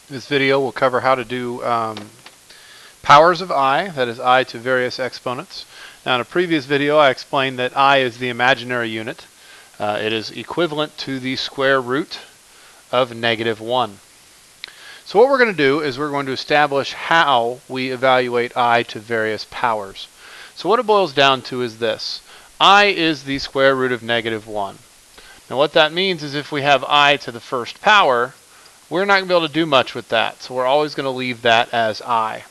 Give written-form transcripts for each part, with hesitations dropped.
This video will cover how to do powers of I, that is I to various exponents. Now in a previous video I explained that I is the imaginary unit. It is equivalent to the square root of -1. So what we're going to do is we're going to establish how we evaluate I to various powers. So what it boils down to is this. I is the square root of -1. Now what that means is if we have I to the first power, we're not going to be able to do much with that. So we're always going to leave that as I.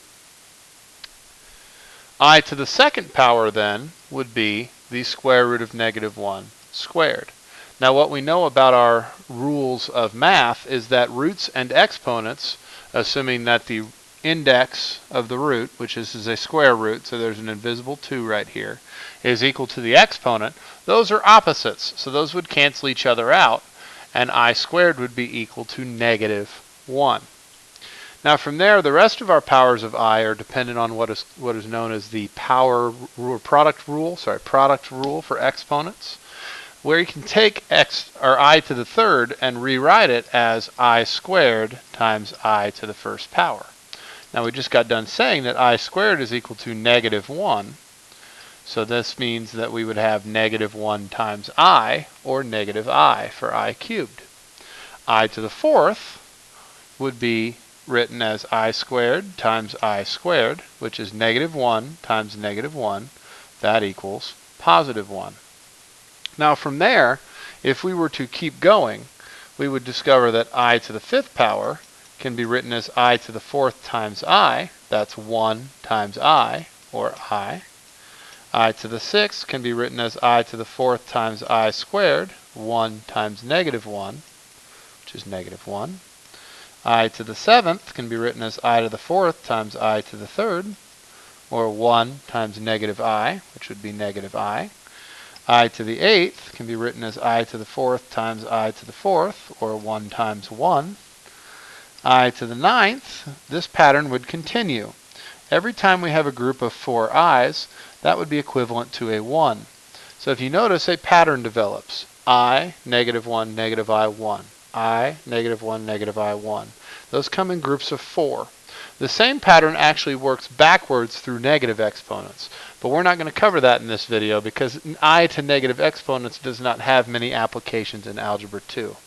I to the second power then would be the square root of -1 squared. Now what we know about our rules of math is that roots and exponents, assuming that the index of the root, which is a square root, so there's an invisible 2 right here, is equal to the exponent, those are opposites. So those would cancel each other out, and I squared would be equal to -1. Now from there, the rest of our powers of I are dependent on what is known as the product rule for exponents, where you can take x or I to the third and rewrite it as I squared times I to the first power. Now we just got done saying that I squared is equal to -1. So this means that we would have -1 times I, or -I for I cubed. I to the fourth would be written as I squared times I squared, which is -1 times -1. That equals +1. Now from there, if we were to keep going, we would discover that I to the fifth power can be written as I to the fourth times I. That's 1 times I, or I. I to the sixth can be written as I to the fourth times I squared, 1 times -1, which is -1. I to the seventh can be written as I to the fourth times I to the third, or 1 times -I, which would be -I. I to the eighth can be written as I to the fourth times I to the fourth, or 1 times 1. I to the ninth, this pattern would continue. Every time we have a group of 4 i's, that would be equivalent to a 1. So if you notice, a pattern develops. I, -1, -I, 1. I, -1, -I, 1. Those come in groups of 4. The same pattern actually works backwards through negative exponents, but we're not going to cover that in this video because I to negative exponents does not have many applications in Algebra 2.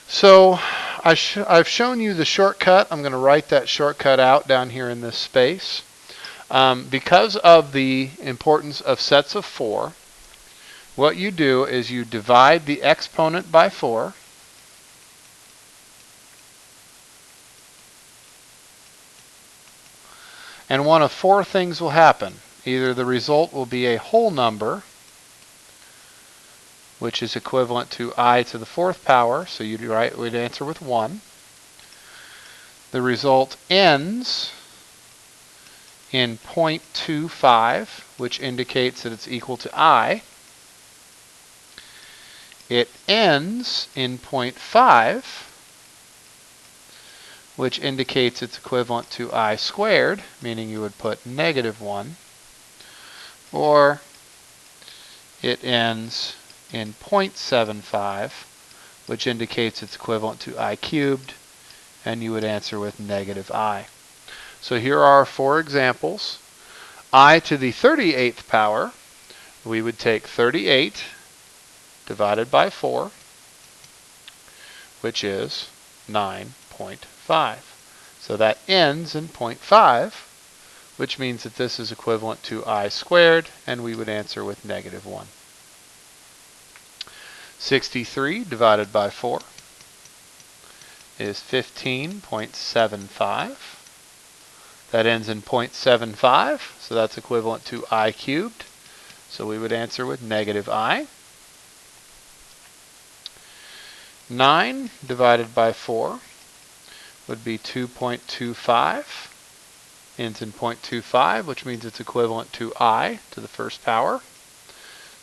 So I've shown you the shortcut. I'm going to write that shortcut out down here in this space. Because of the importance of sets of 4, what you do is you divide the exponent by 4. And one of 4 things will happen. Either the result will be a whole number, which is equivalent to I to the fourth power, so we'd answer with 1. The result ends in 0.25, which indicates that it's equal to I. It ends in 0.5, which indicates it's equivalent to I squared, meaning you would put -1, or it ends in 0.75, which indicates it's equivalent to I cubed, and you would answer with -I. So here are 4 examples. I to the 38th power, we would take 38 divided by 4, which is 9.5. So that ends in 0.5, which means that this is equivalent to I squared, and we would answer with -1. 63 divided by 4 is 15.75. That ends in 0.75, so that's equivalent to I cubed. So we would answer with -I. 9 divided by 4 would be 2.25. Ends in 0.25, which means it's equivalent to I to the first power.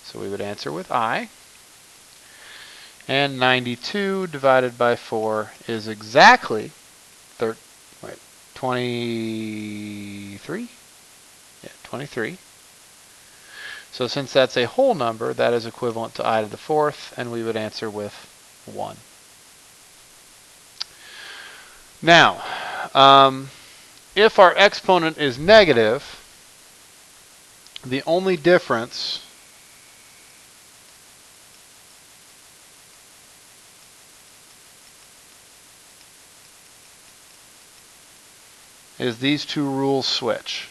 So we would answer with I. And 92 divided by 4 is exactly 23? Yeah, 23. So since that's a whole number, that is equivalent to I to the fourth, and we would answer with 1. Now, if our exponent is negative, the only difference is these two rules switch.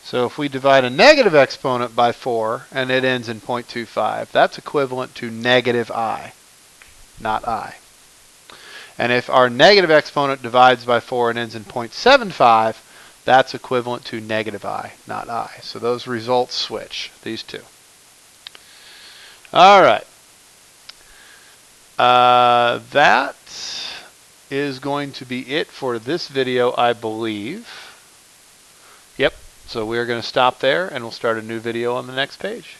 So if we divide a negative exponent by 4 and it ends in 0.25, that's equivalent to negative I, not I. And if our negative exponent divides by 4 and ends in 0.75, that's equivalent to negative I, not I. So those results switch, these two. All right. That is going to be it for this video, I believe. Yep. So we're going to stop there and we'll start a new video on the next page.